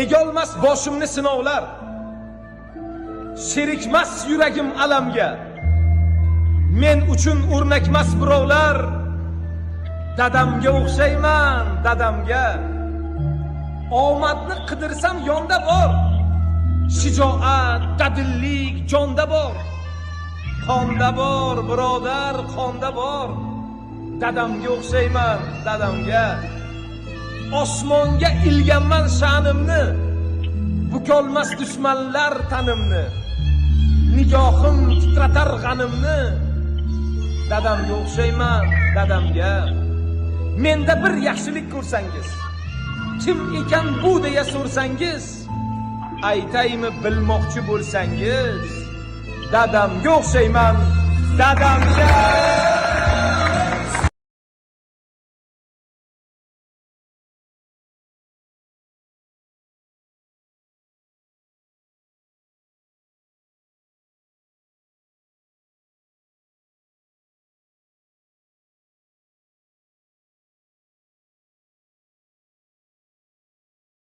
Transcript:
egolmas boshimni sinovlar, sherikmas yuragim alamga, men uchun o'rnakmas birovlar. Dadamga o'xshayman, dadamga. Omadni qidirsam yonda bor, shijoat, dadillik jonda bor. Qonda bor, birodar, qonda bor. Dadamga o'xshayman, dadamga. Osmonga ilganman sha'nimni, bukolmas dushmanlar tanimni. Nigohim titratar g'animni. Dadamga o'xshayman, dadamga. Menda bir yaxshilik ko'rsangiz, kim ekan bu deya so'rsangiz, aytaymi bilmoqchi bo'lsangiz, dadamga o'xshayman, dadamga.